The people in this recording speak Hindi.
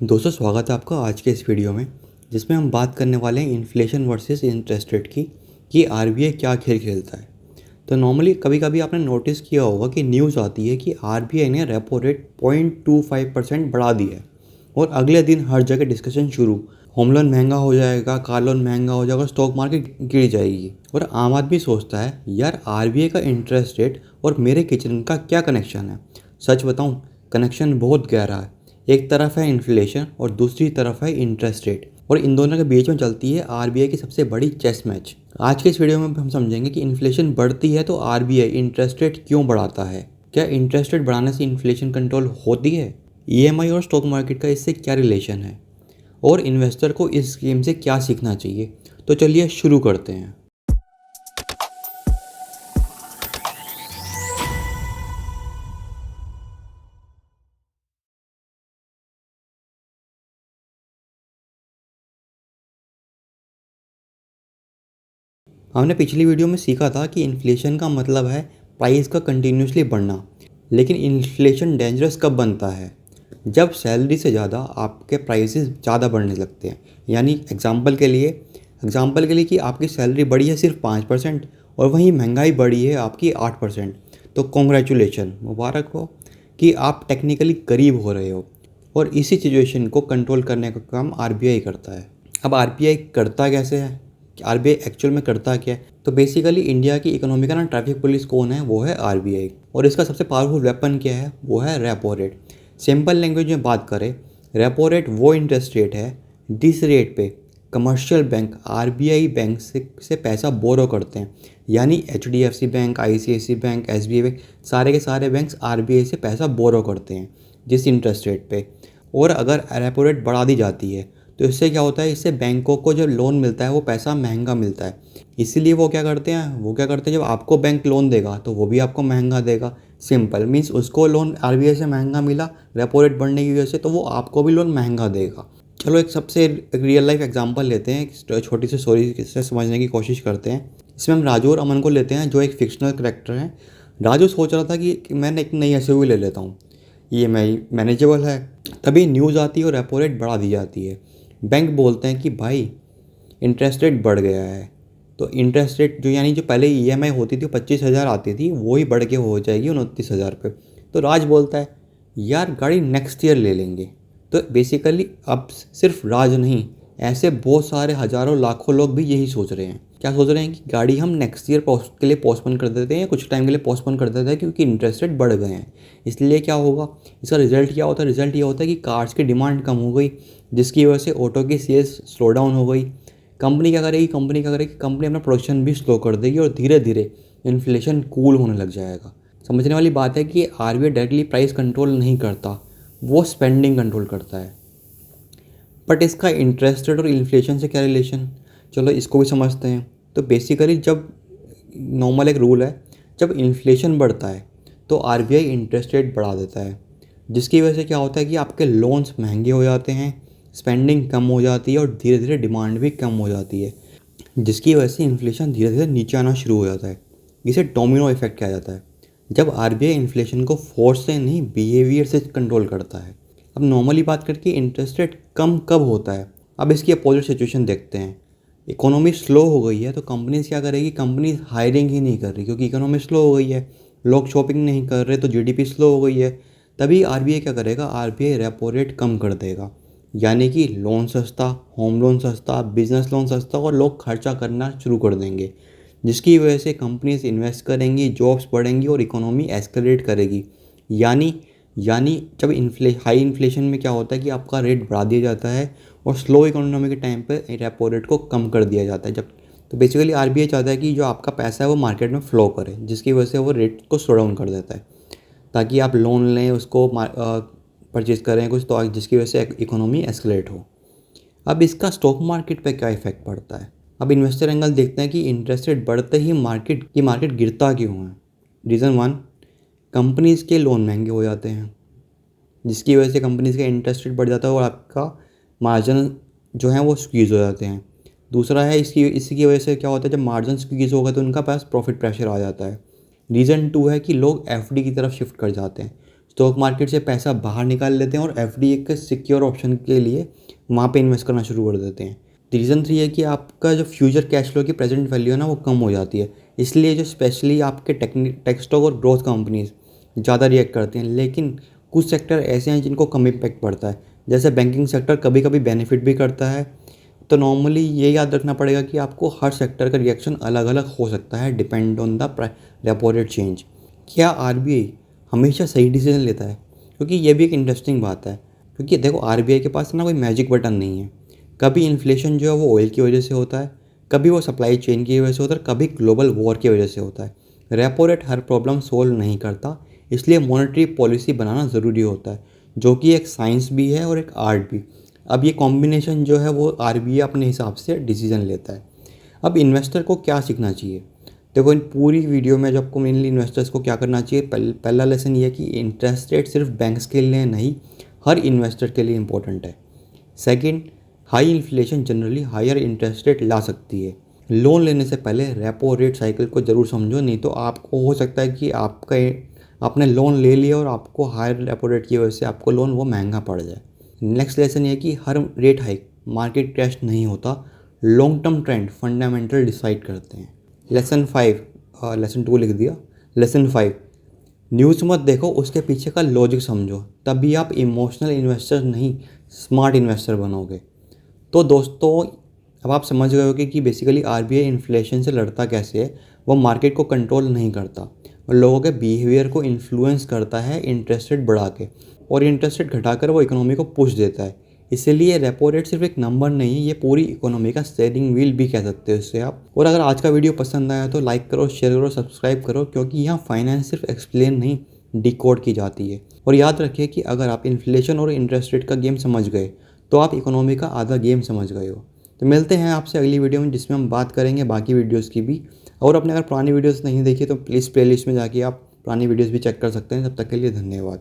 दोस्तों स्वागत है आपका आज के इस वीडियो में जिसमें हम बात करने वाले हैं इन्फ्लेशन वर्सेस इंटरेस्ट रेट की कि आरबीआई क्या खेल खेलता है। तो नॉर्मली कभी कभी आपने नोटिस किया होगा कि न्यूज़ आती है कि आरबीआई ने रेपो रेट 0.25% बढ़ा दी है और अगले दिन हर जगह डिस्कशन शुरू। होम लोन महंगा हो जाएगा, कार लोन महंगा हो जाएगा, स्टॉक मार्केट गिर जाएगी। और आम आदमी सोचता है यार आरबीआई का इंटरेस्ट रेट और मेरे किचन का क्या कनेक्शन है। सच बताऊं, कनेक्शन बहुत गहरा है। एक तरफ है इन्फ्लेशन और दूसरी तरफ है इंटरेस्ट रेट, और इन दोनों के बीच में चलती है आरबीआई की सबसे बड़ी चेस मैच। आज के इस वीडियो में हम समझेंगे कि इन्फ्लेशन बढ़ती है तो आरबीआई इंटरेस्ट रेट क्यों बढ़ाता है, क्या इंटरेस्ट रेट बढ़ाने से इन्फ्लेशन कंट्रोल होती है, ईएमआई और स्टॉक मार्केट का इससे क्या रिलेशन है, और इन्वेस्टर को इस स्कीम से क्या सीखना चाहिए। तो चलिए शुरू करते हैं। हमने पिछली वीडियो में सीखा था कि इन्फ्लेशन का मतलब है प्राइस का कंटिन्यूसली बढ़ना। लेकिन इन्फ्लेशन डेंजरस कब बनता है? जब सैलरी से ज़्यादा आपके प्राइसेस ज़्यादा बढ़ने लगते हैं। यानी एग्जांपल के लिए कि आपकी सैलरी बढ़ी है सिर्फ 5% और वहीं महंगाई बढ़ी है आपकी 8%। तो कॉन्ग्रेचुलेशन, मुबारक हो कि आप टेक्निकली करीब हो रहे हो। और इसी सिचुएशन को कंट्रोल करने का काम आरबीआई करता है। अब आरबीआई करता कैसे है, आरबीआई एक्चुअल में करता क्या है? तो बेसिकली इंडिया की इकोनॉमी का ट्रैफिक पुलिस कौन है? वो है आरबीआई। और इसका सबसे पावरफुल वेपन क्या है? वो है रेपो रेट। सिंपल लैंग्वेज में बात करें, रेपो रेट वो इंटरेस्ट रेट है जिस रेट पे कमर्शियल बैंक आरबीआई बैंक से पैसा बोरो करते हैं। यानी HDFC bank, ICICI bank, SBI bank, सारे के सारे बैंक्स आरबीआई से पैसा बोरो करते हैं जिस इंटरेस्ट रेट पे। और अगर रेपो रेट बढ़ा दी जाती है तो इससे क्या होता है, इससे बैंकों को जो लोन मिलता है वो पैसा महंगा मिलता है। इसीलिए वो क्या करते हैं, जब आपको बैंक लोन देगा तो वो भी आपको महंगा देगा। सिंपल मीन्स उसको लोन आरबीआई से महंगा मिला रेपो रेट बढ़ने की वजह से, तो वो आपको भी लोन महंगा देगा। चलो एक सबसे रियल लाइफ एग्जांपल लेते हैं, एक छोटी सी स्टोरी से समझने की कोशिश करते हैं। इसमें हम राजू और अमन को लेते हैं जो एक फिक्शनल करेक्टर हैं। राजू सोच रहा था कि मैंने एक नई एसयूवी ले लेता हूँ, ये मैनेजेबल है। तभी न्यूज़ आती है और रेपो रेट बढ़ा दी जाती है। बैंक बोलते हैं कि भाई इंटरेस्ट रेट बढ़ गया है। तो इंटरेस्ट रेट जो यानी जो पहले ईएमआई होती थी 25,000 आती थी, वो ही बढ़ के हो जाएगी 29,000 पे। तो राज बोलता है यार गाड़ी नेक्स्ट ईयर ले लेंगे। तो बेसिकली अब सिर्फ राज नहीं, ऐसे बहुत सारे हज़ारों लाखों लोग भी यही सोच रहे हैं। क्या सोच रहे हैं कि गाड़ी हम नेक्स्ट ईयर के लिए पोस्टपोन कर देते हैं या कुछ टाइम के लिए पोस्टपोन कर देते हैं क्योंकि इंटरेस्ट रेट बढ़ गए हैं। इसलिए क्या होगा, इसका रिजल्ट क्या होता है? रिजल्ट ये होता है कि कार्स की डिमांड कम हो गई, जिसकी वजह से ऑटो की सेल्स स्लो डाउन हो गई। कंपनी अपना प्रोडक्शन भी स्लो कर देगी और धीरे धीरे इन्फ्लेशन कूल होने लग जाएगा। समझने वाली बात है कि आरबीआई डायरेक्टली प्राइस कंट्रोल नहीं करता, वो स्पेंडिंग कंट्रोल करता है। बट इसका इंटरेस्ट रेट और इन्फ्लेशन से क्या रिलेशन, चलो इसको भी समझते हैं। तो बेसिकली जब नॉर्मल एक रूल है, जब इन्फ्लेशन बढ़ता है तो आरबीआई इंटरेस्ट रेट बढ़ा देता है, जिसकी वजह से क्या होता है कि आपके लोन्स महंगे हो जाते हैं, स्पेंडिंग कम हो जाती है और धीरे धीरे डिमांड भी कम हो जाती है, जिसकी वजह से इन्फ्लेशन धीरे धीरे नीचे आना शुरू हो जाता है। इसे डोमिनो इफेक्ट कहा जाता है। जब आरबीआई इन्फ्लेशन को फोर्स से नहीं बिहेवियर से कंट्रोल करता है। अब नॉर्मली बात करके इंटरेस्ट रेट कम कब होता है, अब इसकी अपोजिट सिचुएशन देखते हैं। इकोनॉमी स्लो हो गई है तो कंपनीज क्या करेगी, कंपनीज हायरिंग ही नहीं कर रही क्योंकि इकोनॉमी स्लो हो गई है, लोग शॉपिंग नहीं कर रहे तो जीडीपी स्लो हो गई है। तभी आरबीआई क्या करेगा, आरबीआई रेपो रेट कम कर देगा। यानी कि लोन सस्ता, होम लोन सस्ता, बिजनेस लोन सस्ता और लोग खर्चा करना शुरू कर देंगे, जिसकी वजह से कंपनीज इन्वेस्ट करेंगी, जॉब्स बढ़ेंगी और इकोनॉमी एस्केलेट करेगी। यानी यानी जब हाई इन्फ्लेशन में क्या होता है कि आपका रेट बढ़ा दिया जाता है और स्लो इकोनॉमी के टाइम पे रेपो रेट को कम कर दिया जाता है। जब तो बेसिकली आरबीआई चाहता है कि जो आपका पैसा है वो मार्केट में फ़्लो करे, जिसकी वजह से वो रेट को स्लो डाउन कर देता है ताकि आप लोन लें, उसको परचेज़ करें कुछ, तो जिसकी वजह से इकोनॉमी एस्केलेट हो। अब इसका स्टॉक मार्केट पे क्या इफेक्ट पड़ता है? अब इन्वेस्टर एंगल देखते हैं कि इंटरेस्ट रेट बढ़ते ही मार्केट गिरता क्यों है। रीज़न वन, कंपनीज़ के लोन महंगे हो जाते हैं, जिसकी वजह से कंपनीज़ का इंटरेस्ट रेट बढ़ जाता है और आपका मार्जिन जो है वो स्क्वीज़ हो जाते हैं। दूसरा है इसी की वजह से क्या होता है, जब मार्जिन स्क्वीज़ होगा तो उनका पास प्रॉफिट प्रेशर आ जाता है। रीज़न टू है कि लोग एफडी की तरफ शिफ्ट कर जाते हैं। स्टॉक मार्केट से पैसा बाहर निकाल लेते हैं और एफडी एक सिक्योर ऑप्शन के लिए वहाँ पे इन्वेस्ट करना शुरू कर देते हैं। रीज़न 3 है कि आपका जो फ्यूचर कैश फ्लो की प्रेजेंट वैल्यू है ना वो कम हो जाती है, इसलिए जो स्पेशली आपके टेक स्टॉक और ग्रोथ कंपनीज ज़्यादा रिएक्ट करते हैं। लेकिन कुछ सेक्टर ऐसे हैं जिनको कम इम्पैक्ट पड़ता है, जैसे बैंकिंग सेक्टर कभी कभी बेनिफिट भी करता है। तो नॉर्मली ये याद रखना पड़ेगा कि आपको हर सेक्टर का रिएक्शन अलग अलग हो सकता है, depend on the repo rate change. क्या आरबीआई हमेशा सही डिसीजन लेता है? क्योंकि ये भी एक इंटरेस्टिंग बात है, क्योंकि देखो आरबीआई के पास ना कोई मैजिक बटन नहीं है। कभी इन्फ्लेशन जो है वो ऑयल की वजह से होता है, कभी वो सप्लाई चेन की वजह से होता है, कभी ग्लोबल वॉर की वजह से होता है। रेपो रेट हर प्रॉब्लम सोल्व नहीं करता, इसलिए मॉनेटरी पॉलिसी बनाना ज़रूरी होता है, जो कि एक साइंस भी है और एक आर्ट भी। अब ये कॉम्बिनेशन जो है वो आरबीआई अपने हिसाब से डिसीजन लेता है। अब इन्वेस्टर को क्या सीखना चाहिए? देखो इन पूरी वीडियो में जो आपको मेनली इन्वेस्टर्स को क्या करना चाहिए, पहला लेसन ये है कि इंटरेस्ट रेट सिर्फ बैंक्स के लिए नहीं, हर इन्वेस्टर के लिए इंपॉर्टेंट है। Second, high inflation generally higher interest rate ला सकती है। लोन लेने से पहले रेपो रेट साइकिल को ज़रूर समझो, नहीं तो आपको हो सकता है कि आपने लोन ले लिया और आपको हायर रेपो रेट की वजह से आपको लोन वो महंगा पड़ जाए। नेक्स्ट लेसन ये है कि हर रेट हाइक मार्केट क्रैश नहीं होता, long term trend fundamental decide करते हैं। लेसन 5, लेसन 2 लिख दिया। लेसन 5, न्यूज़ मत देखो, उसके पीछे का लॉजिक समझो, तभी आप इमोशनल इन्वेस्टर नहीं स्मार्ट इन्वेस्टर बनोगे। तो दोस्तों अब आप समझ गए होगे कि बेसिकली आरबीआई इन्फ्लेशन से लड़ता कैसे है। वो मार्केट को कंट्रोल नहीं करता और लोगों के बिहेवियर को इन्फ्लुएंस करता है इंटरेस्ट रेट बढ़ा के, और इंटरेस्ट रेट घटाकर वो इकोनॉमी को पुश देता है। इसीलिए रेपो रेट सिर्फ एक नंबर नहीं है, ये पूरी इकोनॉमी का स्टीयरिंग व्हील भी कह सकते हो इससे आप। और अगर आज का वीडियो पसंद आया तो लाइक करो, शेयर करो, सब्सक्राइब करो, क्योंकि यहाँ फाइनेंस सिर्फ एक्सप्लेन नहीं डिकोड की जाती है। और याद रखिए कि अगर आप इन्फ्लेशन और इंटरेस्ट रेट का गेम समझ गए तो आप इकोनॉमी का आधा गेम समझ गए हो। तो मिलते हैं आपसे अगली वीडियो में, जिसमें हम बात करेंगे बाकी वीडियोस की भी। और अपने अगर पुरानी वीडियोस नहीं देखी तो प्लीज़ प्लेलिस्ट में जाके आप पुरानी वीडियोस भी चेक कर सकते हैं। तब तक के लिए धन्यवाद।